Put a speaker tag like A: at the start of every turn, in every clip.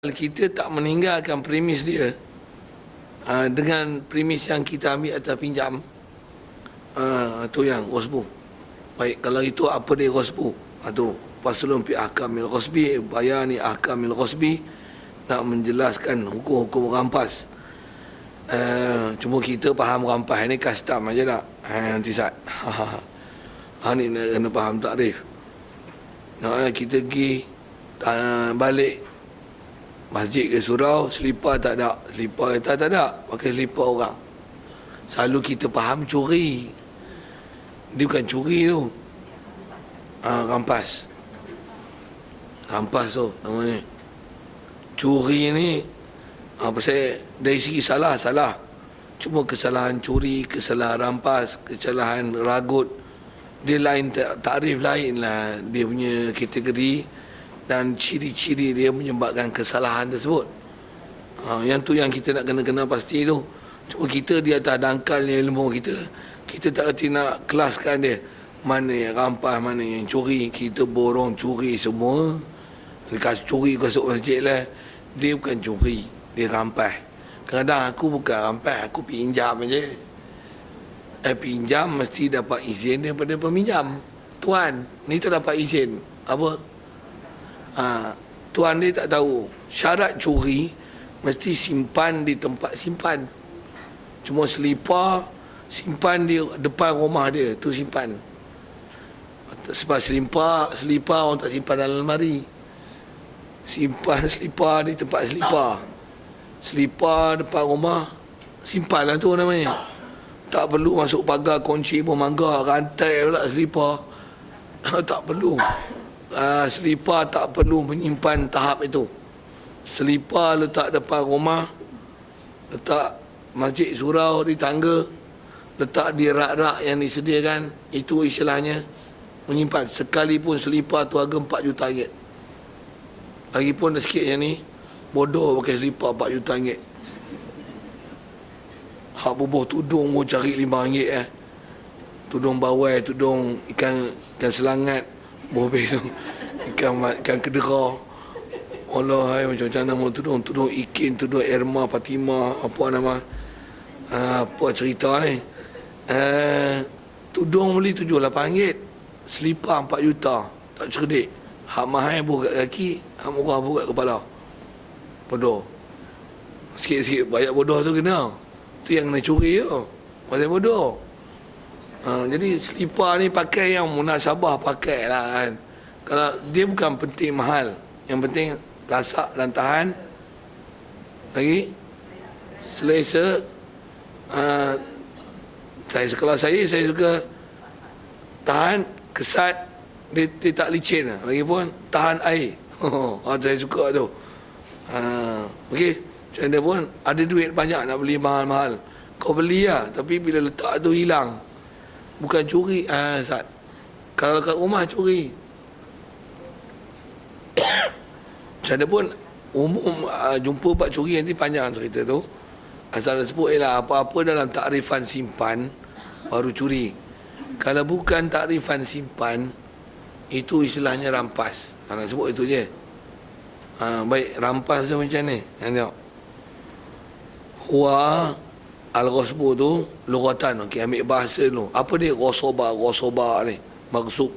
A: kita tak meninggalkan premis dia dengan premis yang kita ambil atas pinjam, tu yang Rosbu. Baik, kalau itu apa dia Rosbu? Tu Faslun fi Ahkamil Ghasbi, bayani Ahkamil Ghasbi, nak menjelaskan hukum-hukum rampas. Cuma kita faham rampas ni custom aja tak? Nanti Sat. Ni nak kena faham takrif. Nak kita pergi balik masjid ke surau, selipar tak ada. Selipar kita tak ada, pakai selipar orang. Selalu kita faham curi. Dia bukan curi tu. Rampas. Rampas tu namanya. Curi ni pasal dari segi salah. Cuma kesalahan curi, kesalahan rampas, kesalahan ragut, dia lain, takrif lain lah dia punya kategori dan ciri-ciri dia menyebabkan kesalahan tersebut. Yang tu yang kita nak kena pasti tu. Cuma kita di atas dangkalnya ilmu kita, kita tak kerti nak kelaskan dia. Mana yang rampas, mana yang curi. Kita borong curi semua. Dia curi masuk masjid lah. Dia bukan curi, dia rampas. Kadang-kadang aku bukan rampas, aku pinjam aja. Pinjam mesti dapat izin daripada peminjam. Tuan, ni tak dapat izin. Apa? Tuan dia tak tahu. Syarat curi mesti simpan di tempat simpan. Cuma selipar simpan di depan rumah dia, tu simpan. Sebab selipar orang tak simpan dalam lemari. Simpan selipar di tempat selipar. Selipar depan rumah, simpanlah tu namanya. Tak perlu masuk pagar, kunci pun mangga, rantai pula selipar. Tak perlu. Selipar tak perlu menyimpan tahap itu. Selipar letak depan rumah, letak masjid surau di tangga, letak di rak-rak yang disediakan, itu istilahnya menyimpan. Sekalipun selipar tu harga 4 juta ringgit. Lagipun dah sikit yang ni, bodoh pakai selipar 4 juta ringgit. Hak bubuh tudung pun cari 5 ringgit Tudung bawai, tudung ikan selangat, bobeh tu, ikan kedera. Allah, macam-macam nama tudung ikin, tudung Irma, Fatimah, apa nama, apa cerita ni. Tudung beli 7-8 ringgit, selipar 4 juta, tak cerdik. Hak mahal buh kat kaki, hak murah buh kat kepala. Bodoh. Sikit-sikit banyak bodoh tu kena. Tu yang kena curi tu. Pasal bodoh. Jadi selipar ni pakai yang munasabah, pakai lah kan. Kalau dia bukan penting mahal, yang penting lasak dan tahan. Lagi selesa. Kalau saya suka tahan, kesat, dia tak licin lah. Lagipun tahan air. Saya suka tu. Okey, macam mana pun ada duit banyak nak beli mahal-mahal, kau beli lah, tapi bila letak tu hilang. Bukan curi, Sat. Kalau kat rumah curi. Macam mana pun umum jumpa bab curi nanti panjang cerita tu. Asal sebut ialah apa-apa dalam takrifan simpan baru curi. Kalau bukan takrifan simpan, itu istilahnya rampas. Nak sebut itu je. Baik, rampas tu macam ni. Tengok. Huwa al-ghasbu tu lughatan. Okey, ambil bahasa dulu. Apa dia ghasaba ni? Maksud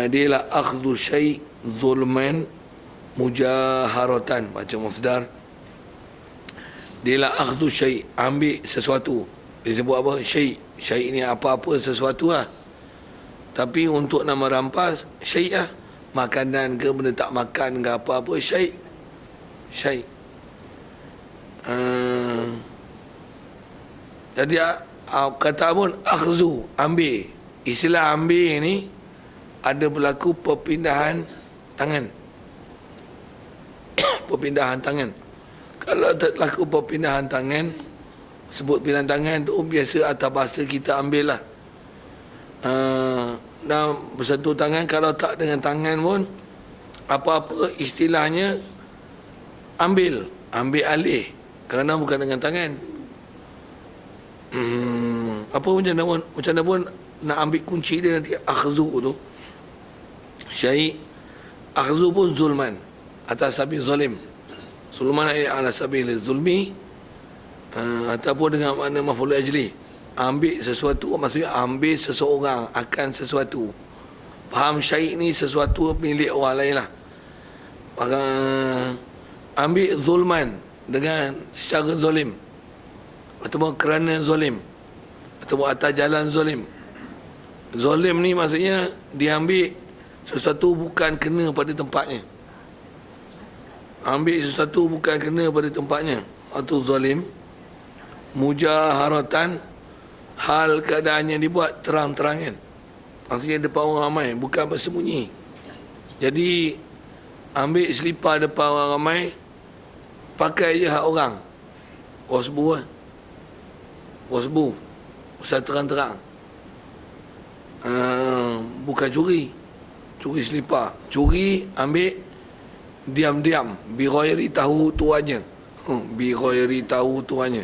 A: dia lah akhdhu syai' zulman mujaharatan. Baca masdar. Dia lah akhdhu syai', ambil sesuatu. Dia sebut apa? Syai'. Syai' ni apa-apa sesuatu lah. Tapi untuk nama rampas, syai' lah. Makanan ke, benda tak makan ke, apa-apa, syai'. Jadi kata pun akhzu, ambil. Istilah ambil ni ada berlaku perpindahan tangan. Perpindahan tangan. Kalau tak berlaku perpindahan tangan, sebut pindahan tangan tu biasa atas bahasa kita ambil lah. Dan bersentuh tangan, kalau tak dengan tangan pun apa-apa istilahnya ambil alih, kerana bukan dengan tangan. Apa macam mana pun nak ambil kunci dia nanti akhzu tu syai'. Akhzu pun zulman, atas sabil zalim. Zulman ala sabil zulmi, ataupun dengan makna maf'ul ajli. Ambil sesuatu, maksudnya ambil seseorang akan sesuatu. Faham syai' ni sesuatu milik orang lain lah. Ambil zulman dengan secara zalim, ataupun kerana zalim, ataupun atas jalan zalim. Zalim ni maksudnya dia ambil sesuatu bukan kena pada tempatnya. Ambil sesuatu bukan kena pada tempatnya, atau zalim. Mujaharatan, hal keadaannya dibuat terang-terangan. Maksudnya depan orang ramai, bukan bersembunyi. Jadi ambil selipar depan orang ramai, pakai je hak orang. Wasbu lah. Wasbu. Usah terang-terang. Bukan curi. Curi selipar. Curi, ambil diam-diam. Bighairi tahu tuannya. Bighairi tahu tuannya.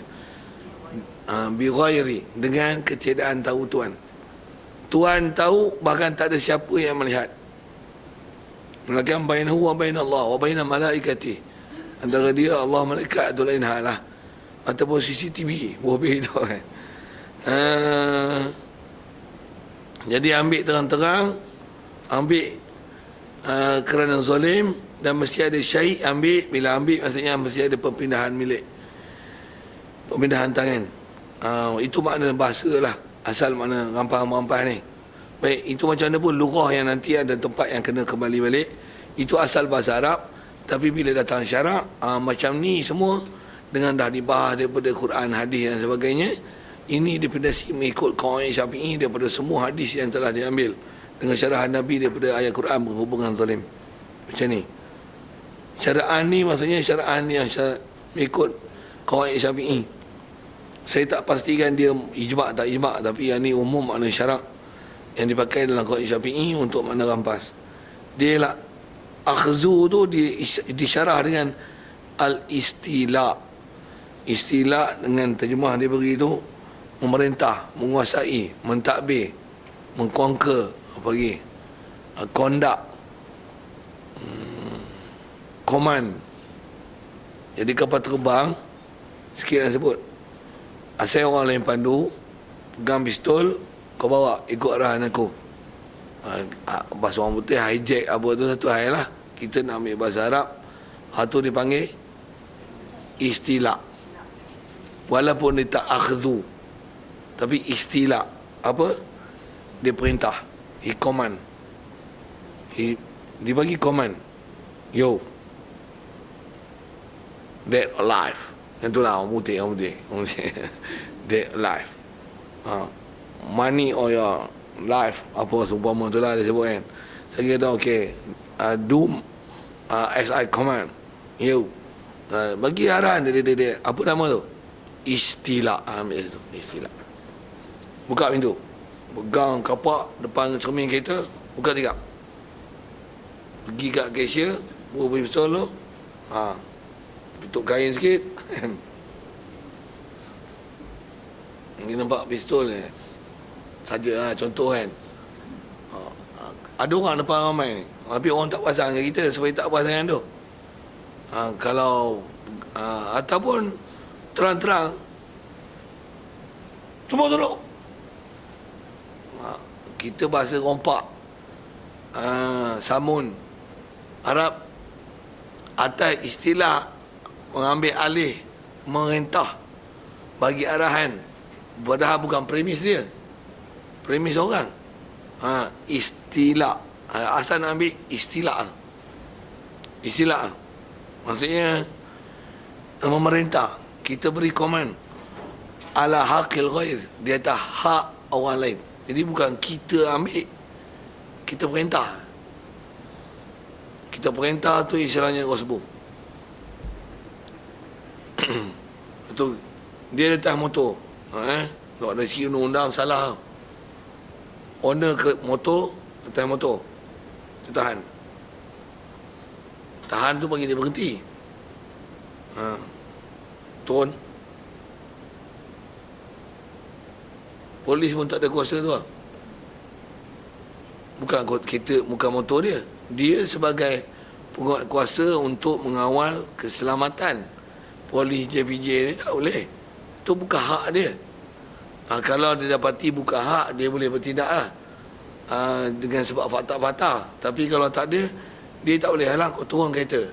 A: Bighairi, dengan ketiadaan tahu tuan. Tuan tahu, bahkan tak ada siapa yang melihat. Melainkan bainahu wa bainallah wa bainal malaikati. Antara dia Allah, malaikat tu lain hal lah. Ataupun CCTV, boleh tu kan. Jadi ambil terang-terang, ambil kerana zalim, dan mesti ada syai' ambil. Bila ambil maksudnya mesti ada perpindahan milik, perpindahan tangan. Itu makna bahasa lah, asal makna rampah-rampah ni. Baik, itu macam mana pun lughah yang nanti ada tempat yang kena kembali balik. Itu asal bahasa Arab. Tapi bila datang syarak, macam ni semua dengan dah dibahas daripada Quran, hadis dan sebagainya, ini dipindasi mengikut kawaid Syafi'i daripada semua hadis yang telah diambil dengan syarahan Nabi daripada ayat Quran berhubungan zalim. Macam ni. Syaraan ni maksudnya syaraan yang mengikut kawaid Syafi'i. Saya tak pastikan dia ijma' tak ijma', tapi yang ni umum makna syarak yang dipakai dalam kawaid Syafi'i untuk makna rampas. Dia lah akhzu tu disyarah dengan al-istila. Istila dengan terjemah dia beri tu memerintah, menguasai, mentadbir, mengconquer, apa lagi, conduct, command. Jadi kapal terbang, sikit yang sebut, asal orang lain pandu, pegang pistol, kau bawa ikut arahan aku. Bahasa orang putih hijack apa tu satu hal lah. Kita nak ambil bahasa Arab, tu dipanggil istila. Walaupun dia tak akhzu, tapi istila apa? Dia perintah, he command, dia bagi command, yo, dead alive. Yang tu lah orang putih, dead alive. Money or your life, apa seumpama tu lah dia sebut kan. Saya kata okay, do as I command, yo, bagi arahan dia, apa nama tu? Istila. Ambil tu, istila. Buka pintu, pegang kapak depan cermin kereta, buka tingkap, pergi kat cashier, buka pistol tu, tutup kain sikit. Ni nampak pistol ni saja lah, contoh kan. Ada orang depan ramai, tapi orang tak pasang dengan kita supaya tak pasang dengan tu. Kalau ataupun terang-terang, semua tolong. Kita bahasa rompak, samun Arab, atas istilah mengambil alih, merintah, bagi arahan, padahal bukan premis dia, premis orang. Istilah, asal nak ambil istilah. Istilah maksudnya memerintah, kita beri komen ala haqil ghair, di atas hak orang lain. Jadi bukan kita ambil, kita perintah. Kita perintah tu istilahnya ghasbu. Betul. Dia letak motor, kalau dari segi undang-undang salah. Owner ke motor, atas motor, tu tahan. Tahan tu bagi dia berhenti. Turun. Polis pun tak ada kuasa tu lah. Bukan kita, bukan motor dia. Dia sebagai penguat kuasa untuk mengawal keselamatan. Polis JPJ ni tak boleh. Itu bukan hak dia. Kalau dia dapati bukan hak, dia boleh bertindak lah. Dengan sebab fakta-fakta. Tapi kalau tak ada, dia tak boleh halang kau turun kereta.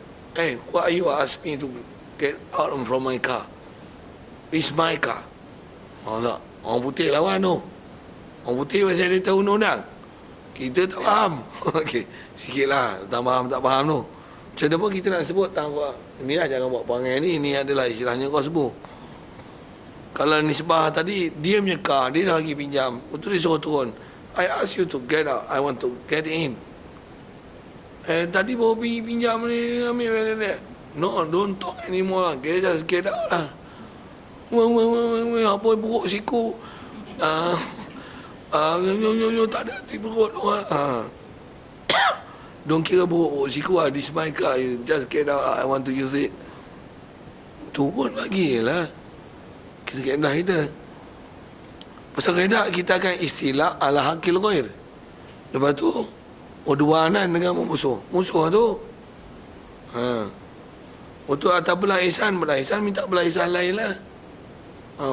A: What are you ask me to get out from my car? It's my car. Tak. Orang putih lawan tu. Orang putih pasal dia tahu undang-undang. Kita tak faham. Okey, sikitlah tak faham tu. Macam mana pun kita nak sebut ni lah, jangan buat perangai ni. Ini adalah istilahnya kau sebut. Kalau nisbah tadi, dia punya car, dia dah lagi pinjam. Betul dia suruh turun. I ask you to get out. I want to get in. Tadi baru pergi pinjam ni, ambil. No, don't talk anymore. Just get out lah. Apa buruk siku. Tak ada hati perut. Don't kira buruk siku lah. This my car. You just get out. I want to use it. Turun lagi lah. Kita kaedah kita. Pasal kaedah kita akan istilah ala hakil ghair. Lepas tu udwanan dengan musuh. Musuh tu untuk atas belah ihsan minta belah ihsan lain lah.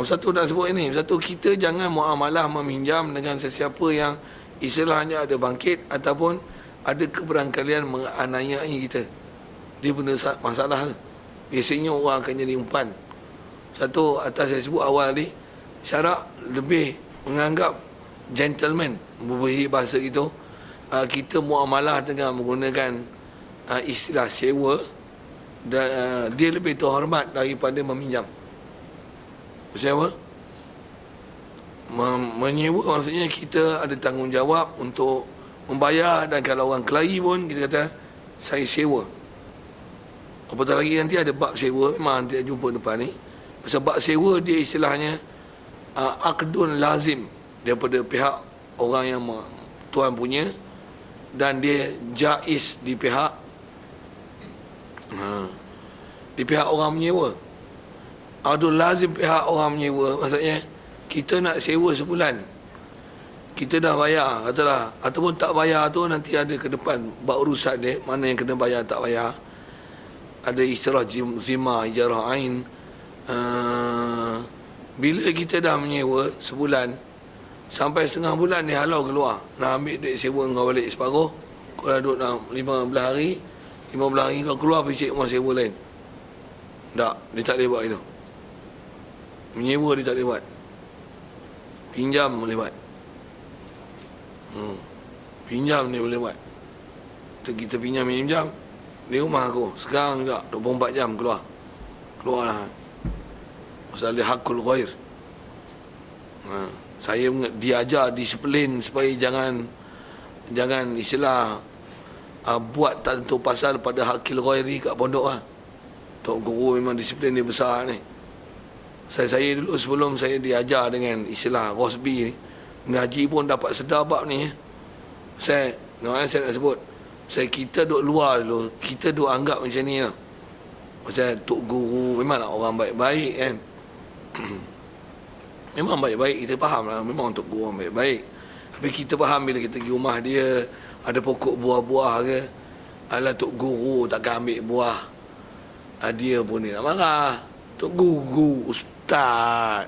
A: Satu nak sebut ini. Satu, kita jangan muamalah meminjam dengan sesiapa yang istilahnya ada bangkit ataupun ada keberangkalian menganiayai kita. Dia benda masalah. Biasanya orang akan jadi umpan. Satu, atas saya sebut awal ni, syarak lebih menganggap gentleman, berbahasa bahasa itu, kita muamalah dengan menggunakan istilah sewa, dan dia lebih terhormat daripada meminjam. Sewa? Menyewa maksudnya kita ada tanggungjawab untuk membayar, dan kalau orang kelahi pun kita kata saya sewa. Apatah lagi nanti ada bab sewa, memang nanti jumpa depan ni. Sebab sewa dia istilahnya akdun lazim daripada pihak orang yang tuan punya, dan dia jaiz di pihak orang menyewa. Akdun lazim pihak orang menyewa maksudnya kita nak sewa sebulan, kita dah bayar katalah, ataupun tak bayar tu nanti ada ke depan bab urusan dia, mana yang kena bayar tak bayar. Ada istilah zimah, ijarah ain. Bila kita dah menyewa sebulan, sampai setengah bulan dia halau keluar nak ambil duit sewa kau balik separuh. Kau dah duduk nak 15 hari kau keluar pergi cek rumah sewa lain. Tak, dia tak boleh buat itu. Menyewa dia tak boleh buat. Pinjam boleh buat. Pinjam dia boleh buat. Kita pinjam di rumah aku sekarang juga 24 jam keluarlah. Pasal dia hakul ghair. Saya diajar disiplin supaya jangan istilah buat tak tentu pasal pada hakil ghair ni kat pondok lah. Tok guru memang disiplin dia besar ni. Saya dulu sebelum saya diajar dengan istilah Rosbi ni, ngaji pun dapat sedar bab ni. Saya nak sebut, kita duduk luar dulu, kita duduk anggap macam ni lah. Pasal tok guru memanglah orang baik-baik kan. Memang baik-baik, kita faham lah. Memang untuk guru orang baik-baik. Tapi kita faham bila kita pergi rumah dia, ada pokok buah-buah ke, alah tok guru takkan ambil buah, dia pun dia nak marah. Tok guru, ustaz,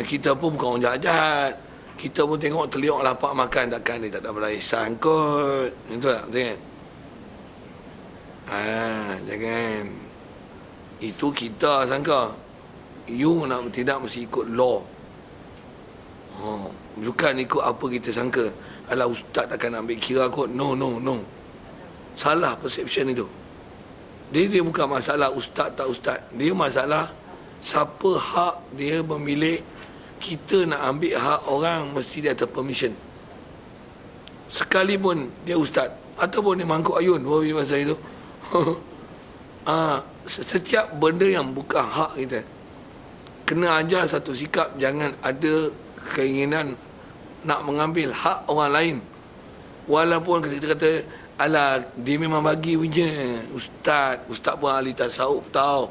A: kita pun bukan orang jahat-jahat. Kita pun tengok terliok lapak makan, takkan dia tak ada belah ihsan kot. Betul tak? Betul kan? Jangan. Itu kita sangka you nak tidak mesti ikut law. Bukan ikut apa kita sangka. Alah ustaz takkan ambil kira kot. No. Salah perception itu. Dia bukan masalah ustaz tak ustaz. Dia masalah siapa hak dia memilih. Kita nak ambil hak orang mesti dia ada permission. Sekalipun dia ustaz ataupun dia mangkuk ayun bawa masa itu. Setiap benda yang bukan hak kita, kena ajar satu sikap, jangan ada keinginan nak mengambil hak orang lain. Walaupun kita kata alah dia memang bagi punya ustaz pun ahli tasawuf tau.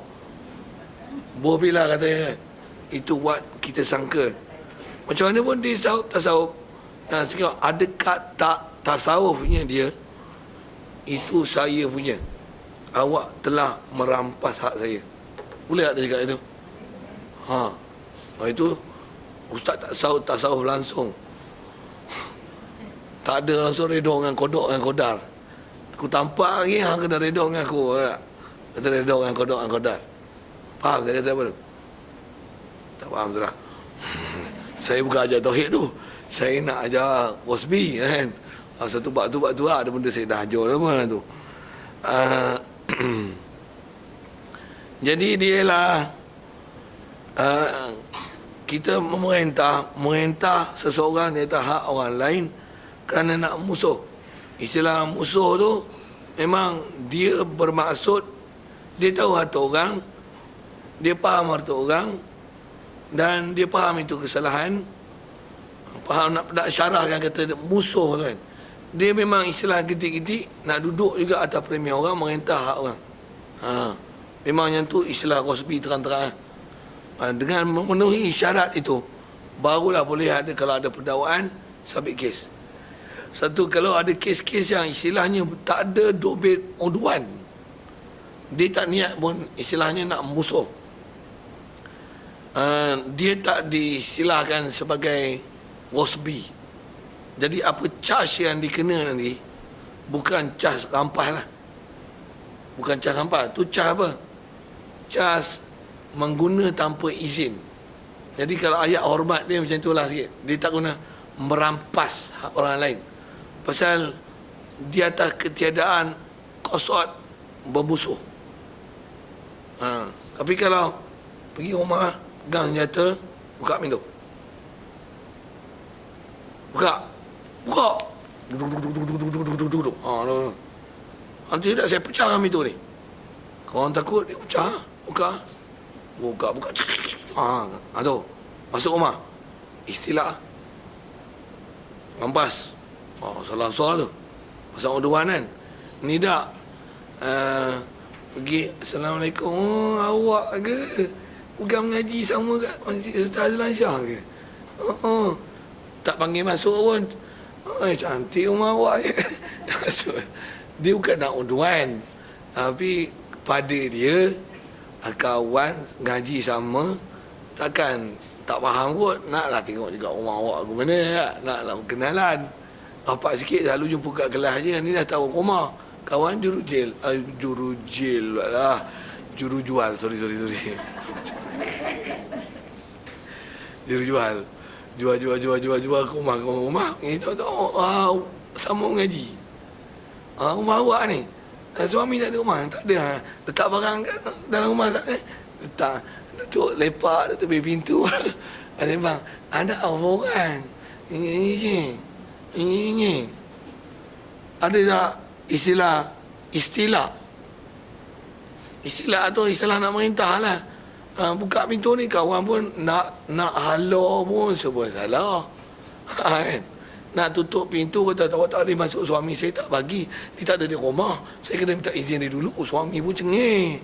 A: Bobilah katanya. Itu buat kita sangka. Macam mana pun dia tasawuf. Sekarang ada kat tak tasawufnya dia, itu saya punya. Awak telah merampas hak saya. Boleh tak dia cakap itu? Itu ustaz tasawuf langsung. Tak ada langsung redha dengan kodok dengan kodar. Aku tampak lagi hang kena redha dengan aku. Kata redha dengan kodok dengan kodar. Faham saya kata apa tu? Tak faham sudah. Saya bukan ajar tauhid tu. Saya nak ajar wasbi kan. Satu bab tu ada benda saya dah ajar apa tu. Jadi dia lah kita memerintah seseorang di atas hak orang lain kerana nak musuh. Istilah musuh tu memang dia bermaksud dia tahu harta orang, dia faham harta orang dan dia faham itu kesalahan. Faham nak syarahkan kata musuh tu kan. Dia memang istilah getik-getik nak duduk juga atas premier orang, merintah hak orang. Memang yang tu istilah Rosby terang-terang. Dengan memenuhi syarat itu, barulah boleh ada, kalau ada pendakwaan, sabit kes. Satu, kalau ada kes-kes yang istilahnya tak ada dobit oduan, dia tak niat pun istilahnya nak musuh. Dia tak diistilahkan sebagai Rosby. Jadi apa charge yang dikena nanti, bukan charge rampas lah. Bukan charge rampas. Tu charge apa? Charge mengguna tanpa izin. Jadi kalau ayat hormat dia macam itulah sikit. Dia tak guna merampas hak orang lain. Pasal di atas ketiadaan kosot bermusuh. Tapi kalau pergi rumah, pegang senjata, buka pintu. Buka. Duduk. Nanti tidak saya pecah pintu ni. Kalau orang takut, dia pecah. Buka. Tu. Masuk rumah. Istilah. Rampas. Salah soal tu. Pasal orduan kan. Ni tak. Pergi. Assalamualaikum. Awak ke? Bukan mengaji sama kat Masjid Ustaz Azlan Shah ke? Tak panggil masuk pun. Cantik rumah awak je. Dia bukan nak orduan. Tapi pada dia, kawan ngaji sama, takkan tak faham kot. Naklah tengok juga rumah awak ke mana. Naklah kenalan. Rapat sikit selalu jumpa kat kelas je. Ni dah tahu rumah. Kawan jurujil. Jurujil lah. Jurujual. Sorry. Jurujual. Jual ke rumah. Itu sama mengaji. Rumah awak ni. Suami tak ada rumah. Tak ada. Letak barang kat dalam rumah. Letak. Duduk lepak. Duduk tepi pintu. Ada bang. Ada orang. Ini. Ada tak istilah. Istilah tu istilah nak merintah lah. Buka pintu ni kawan pun nak halau pun sebuah salah. Kan? Nak tutup pintu kata awak tak boleh masuk, suami saya tak bagi. Dia tak ada di rumah. Saya kena minta izin dia dulu. Suami pun cengih.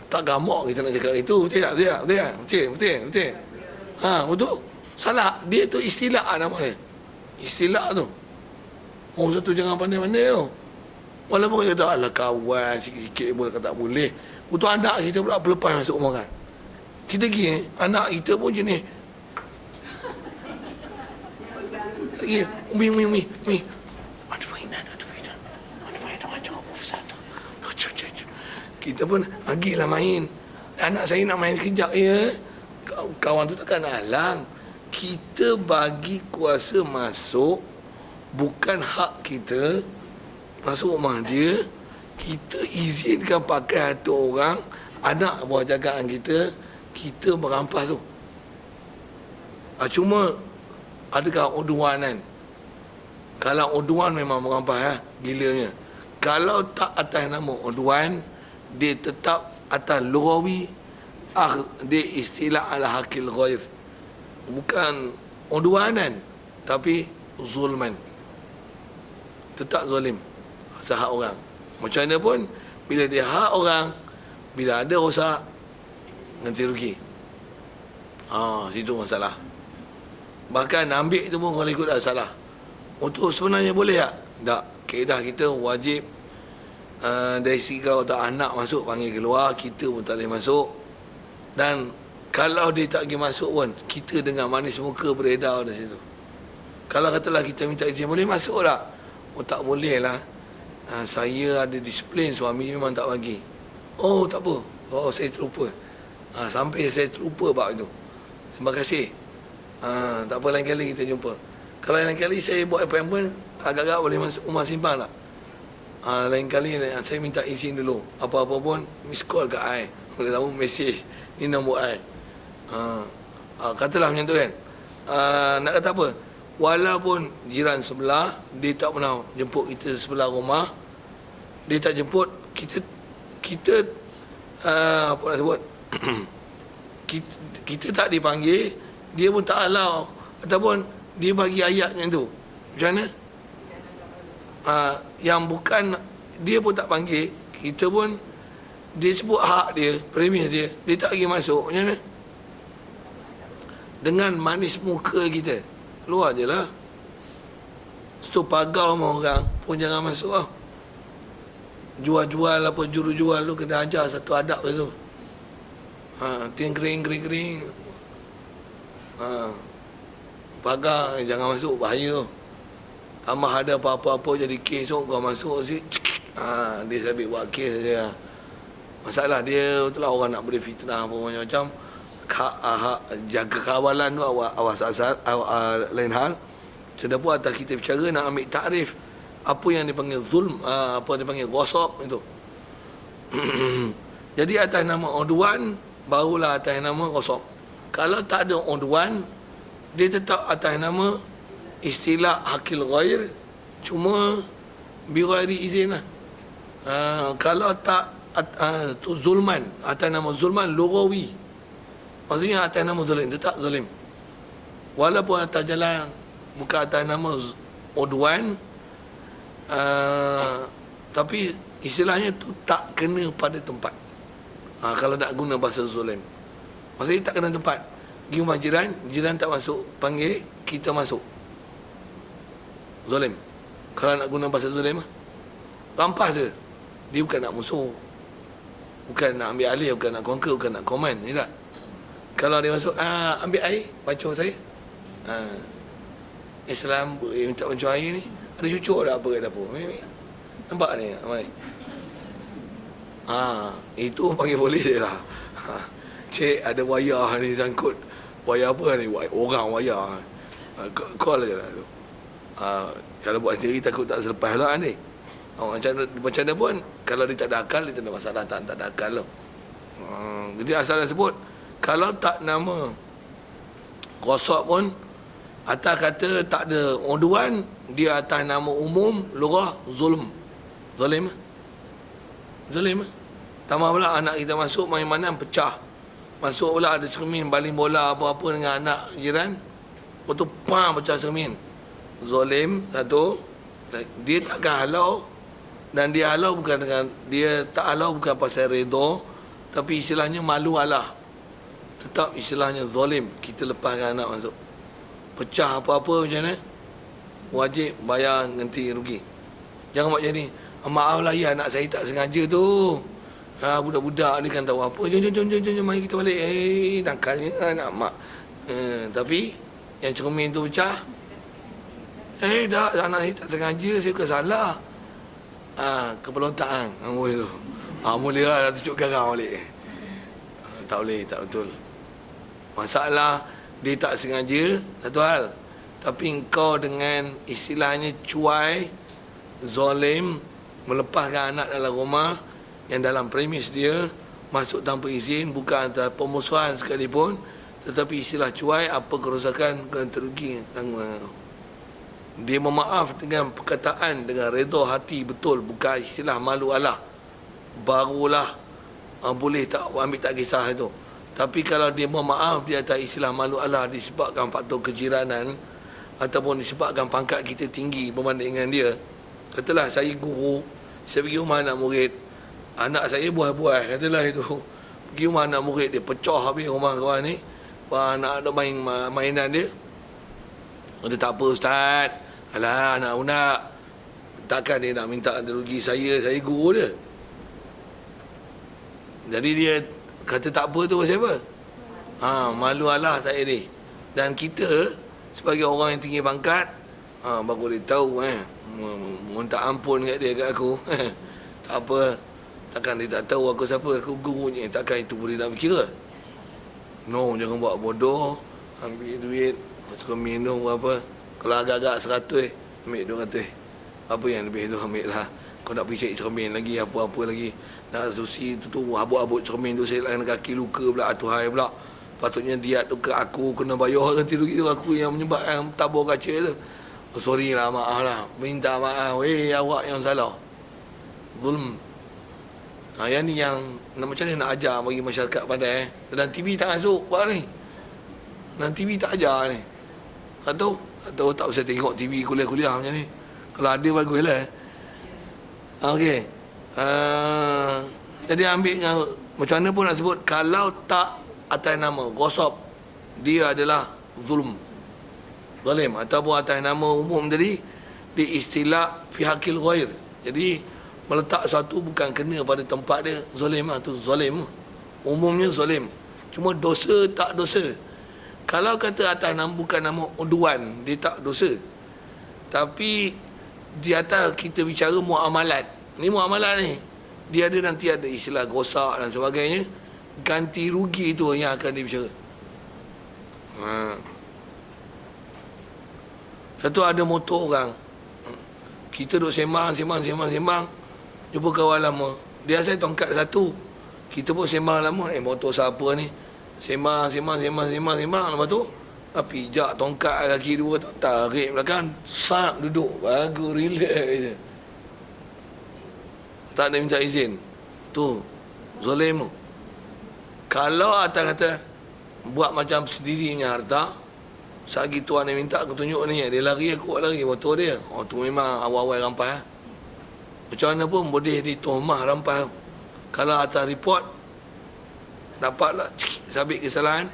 A: Tak gamak kita nak cakap itu. Betul tak? Betul. Betul. Salah. Dia tu istilah nama dia. Istilah tu. Orang satu jangan pandai-pandai tu. Walaupun kita kata alah kawan sikit-sikit pun kata tak boleh. Betul anak kita pula pelepas masuk rumah kan. Kita pergi anak kita pun jenis Umi. Ada Fainan macam apa Ustaz. Kita pun pergilah main. Anak saya nak main sekejap ya. Kawan tu takkan nak halang. Kita bagi kuasa masuk, bukan hak kita masuk rumah dia. Kita izinkan pakai harta orang, anak buah jagaan kita merampas tu. Cuma adakah orduan kan? Kalau orduan memang merampas gilanya. Kalau tak atas nama orduan, dia tetap atas lughawi, dia istilah ala hakil ghair. Bukan orduanan, tapi zulman. Tetap zalim atas hak orang. Macam mana pun, bila dia hak orang, bila ada rosak, ganti rugi. Situ masalah. Bahkan ambil itu pun kalau ikut dah salah. Untuk sebenarnya boleh tak? Tak. Kaedah kita wajib Dari segi kalau tak anak masuk panggil keluar, kita pun tak boleh masuk. Dan kalau dia tak pergi masuk pun, kita dengan manis muka beredar di situ. Kalau katalah kita minta izin, boleh masuk tak? Oh tak boleh lah. Saya ada disiplin, suami memang tak bagi. Oh tak apa. Oh saya terlupa. Sampai saya terlupa bab itu. Terima kasih. Tak apa, lain kali kita jumpa. Kalau lain kali saya buat appointment, agak-agak boleh masuk rumah simpan tak? Lain kali saya minta izin dulu. Apa-apa pun miss call kat I. Boleh tahu mesej ni nombor I. Katalah macam tu kan. Nak kata apa? Walaupun jiran sebelah, dia tak pernah jemput kita sebelah rumah, dia tak jemput kita apa nak sebut? kita tak dipanggil, dia pun tak halau, ataupun dia bagi ayat macam tu. Macam mana? Yang bukan dia pun tak panggil, kita pun dia sebut hak dia, premis dia tak pergi masuk. Macam mana? Dengan manis muka kita, keluar je lah. Stop pagar sama orang pun jangan masuk lah. Jual-jual apa, juru jual tu kena ajar satu adab tu. Ting kering. Pagar jangan masuk, bahaya. Tambah ada apa-apa jadi kes, kau masuk si. Dia sabit buat kes saja. Masalah dia itulah orang nak boleh fitnah apa macam-macam. Jaga kawalan tu awas asal lain hal. Sedapur atas kita bicara nak ambil takrif apa yang dipanggil zulm, apa dipanggil ghasab itu. Jadi atas nama udwan barulah atas nama ghasab. Kalau tak ada udwan, dia tetap atas nama istilah hakil ghair, cuma bighairi izin lah. Kalau tak tu zulman, atas nama zulman lughawi, maksudnya atas nama zalim, tetap zalim. Walaupun atas jalan bukan atas nama udwan, tapi istilahnya tu tak kena pada tempat. Kalau nak guna bahasa zalim, maksudnya tak kena tempat. Pergi rumah jiran tak masuk, panggil, kita masuk, zalim. Kalau nak guna bahasa zalim, rampas je. Dia bukan nak musuh, bukan nak ambil alih, bukan nak conquer, bukan nak command, ni tak. Kalau dia masuk, ambil air, bacung saya. Islam minta bacung air ni, ada cucuk tak apa kat dapur? Nampak ni? Mai. Itu panggil polis je lah. Cik, ada wayar ni sangkut. Wayar apa ni? Orang wayar. Call je lah tu. Kalau buat sendiri takut tak selepas lah ni. Macam mana pun, kalau dia tak ada akal, dia tak ada masalah, tak ada akal lah. Jadi asal dia sebut, kalau tak nama ghasab pun, atas kata tak ada udwan, dia atas nama umum, lurah, zulm. Zalim. Tambah pula anak kita masuk main-mainan pecah. Masuk pula ada cermin, baling bola apa-apa dengan anak jiran. Lepas tu pecah cermin. Zalim satu. Dia takkan halau. Dan dia halau bukan dengan, dia tak halau bukan pasal redha, tapi istilahnya malu Allah. Tetap istilahnya zalim. Kita lepaskan anak masuk. Pecah apa-apa macam mana, wajib bayar ganti rugi. Jangan buat macam ni. Maaf lah ya, anak saya tak sengaja tu. Budak-budak ni kan tahu apa. Jom, mari kita balik. Nakalnya anak mak. Tapi yang cermin tu pecah. Dah, anak saya tak sengaja, saya bukan salah. Kepelontaan tu. Mula lah tunjuk garang balik. Tak boleh, tak betul. Masalah dia tak sengaja, satu hal. Tapi engkau dengan istilahnya cuai, zalim, melepaskan anak dalam rumah yang dalam premis dia masuk tanpa izin, bukan antara pemusuhan sekalipun, tetapi istilah cuai, apa kerosakan kena terugi tanggungan. Dia memaaf dengan perkataan, dengan redha hati betul, bukan istilah malu Allah, barulah boleh tak ambil tak kisah itu. Tapi kalau dia memaaf di atas istilah malu Allah disebabkan faktor kejiranan ataupun disebabkan pangkat kita tinggi berbanding dengan dia. Katalah saya guru, saya pergi rumah anak murid, anak saya buah-buah, katalah itu. Pergi rumah anak murid, dia pecah habis rumah kawan ni, anak ada main mainan dia. Dia tak apa ustaz, alah anak-anak Takkan dia nak minta ganti rugi saya guru dia. Jadi dia kata tak apa tu pasal apa? Malu Allah tak ini. Dan kita sebagai orang yang tinggi pangkat, baru dia tahu minta ampun kat dia, kat aku. Tak apa. Takkan dia tak tahu aku siapa, aku gurunya. Takkan itu boleh nak kira. No, jangan buat bodoh. Ambil duit, cermin tu berapa. Kalau agak-agak 100, ambil 200. Apa yang lebih tu ambil lah. Kau nak pergi cari cermin lagi, apa-apa lagi. Nak susi tu abut-abut cermin tu, saya kaki luka pula, atuhai pula. Patutnya dia tu ke aku, kena bayar ganti rugi tu, aku yang menyebabkan tabur kaca tu. Oh, sorry lah, maaf lah. Minta maaf. Awak yang salah. Zulm. Yang ni yang macam ni nak ajar bagi masyarakat pandai. Dan TV tak masuk buat ni. Dan TV tak ajar ni. Tak tahu tak usah tengok TV kuliah-kuliah macam ni. Kalau ada baguslah. Okey. Jadi ambil yang macam mana pun nak sebut, kalau tak atas nama ghasab, dia adalah zulm, zalim. Ataupun atas nama umum tadi, di istilah pihakil ghair. Jadi meletak satu bukan kena pada tempat dia, zalim lah, tu zalim. Umumnya zalim. Cuma dosa tak dosa. Kalau kata atas nama bukan nama udwan, dia tak dosa. Tapi di atas kita bicara muamalat. Ni muamalat ni, dia ada nanti ada istilah gosak dan sebagainya. Ganti rugi itu yang akan dibicara. Satu ada motor orang, kita duduk sembang. Jumpa kawan lama, dia asal tongkat satu. Kita pun sembang lama, motor siapa ni? Sembang. Lepas tu pijak tongkat kaki dua tu, tarik belakang, sak duduk, bagus, relax je. Tak ada minta izin. Tu zalim tu. Kalau atas kata buat macam sendiri punya harta, sagi tuan dia minta aku tunjuk ni, dia lari, aku buat lari motor dia. Tu memang awal-awal rampas. Macam mana pun boleh ditohmah rampas. Kalau atas report dapatlah sabit kesalahan,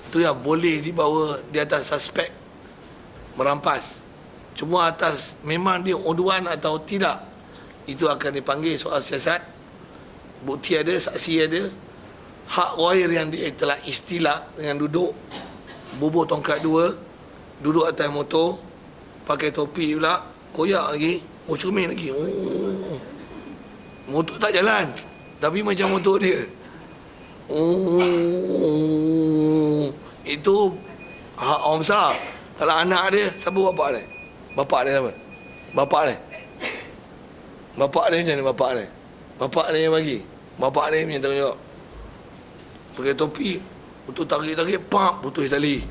A: tu yang boleh dibawa di atas suspek merampas. Cuma atas memang dia uduan atau tidak, itu akan dipanggil soal siasat. Bukti ada, saksi ada. Hak ghair yang dia telah istilah dengan duduk bubuh tongkat dua, duduk atas motor, pakai topi pula, koyak lagi, cermin lagi. Motor tak jalan, tapi macam motor dia. Itu hak orang besar. Kalau anak dia, siapa bapak dia? Bapak dia siapa? Bapak dia macam ni, bapak dia. Bapak dia yang bagi. Bapak dia punya tanggungjawab. Pakai topi, betul tarik-tarik, putus tali.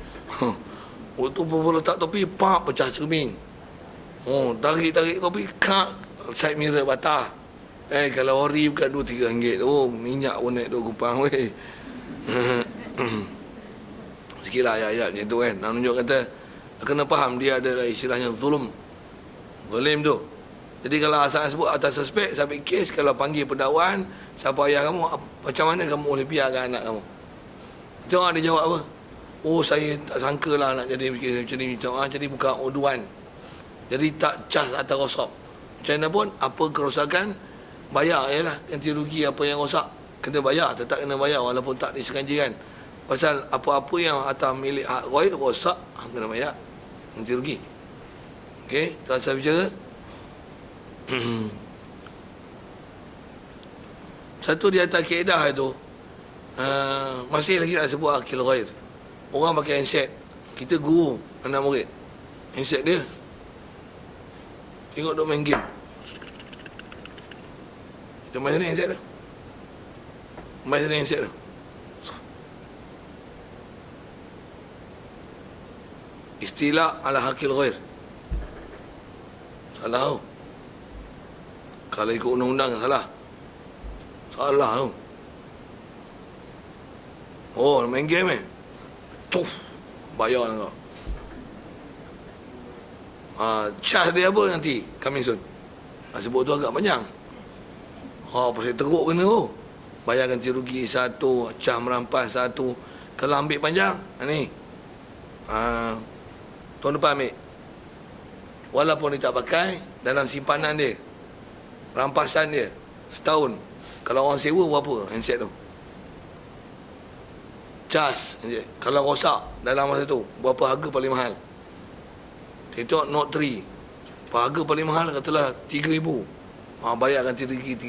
A: Waktu pun letak topi, pecah cermin. Tarik-tarik topi, side mirror patah. Kalau ori bukan RM2-3. Minyak pun naik 2 kupang weh. Sikitlah ayat-ayat macam tu kan. Nak tunjuk kata, kena faham dia adalah istilahnya zulm. Zalim tu. Jadi kalau asal sebut atas suspek, sampai kes, kalau panggil pendakwaan, siapa ayah kamu, macam mana kamu boleh biarkan anak kamu? Jangan dia jawab apa? Saya tak sangka lah nak jadi macam ni. Jadi bukan uduan. Jadi tak cas atas rosak. Macam mana pun, apa kerosakan, bayar je lah. Ganti rugi apa yang rosak, kena bayar. Tetap kena bayar walaupun tak disengaja kan. Pasal apa-apa yang atas milik hak ghair rosak, kena bayar. Ganti rugi. Okey, tak asal bicara. Satu di atas kaedah itu, masih lagi nak sebut akil ghair. Orang pakai handset, kita guru anak murid, handset dia tengok duk main game. Dia main sini handset tu, main sini handset tu. Istilah ala akil ghair. Salah tu. Kalau ikut undang-undang salah. Salah tu. Main game bayar lah kau. Charge dia apa nanti coming soon. Sebut tu agak panjang. Pasal teruk kena tu. Bayar ganti rugi satu, charge merampas satu. Kalau ambil panjang, ni. Tahun depan ambil. Walaupun dia tak pakai, dalam simpanan dia, rampasan dia setahun. Kalau orang sewa berapa handset tu? Cas je. Kalau rosak dalam masa tu, berapa harga paling mahal? Tengok Note 3, harga paling mahal katalah 3,000. Bayarkan 3,000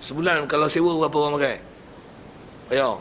A: sebulan. Kalau sewa berapa orang pakai? Bayar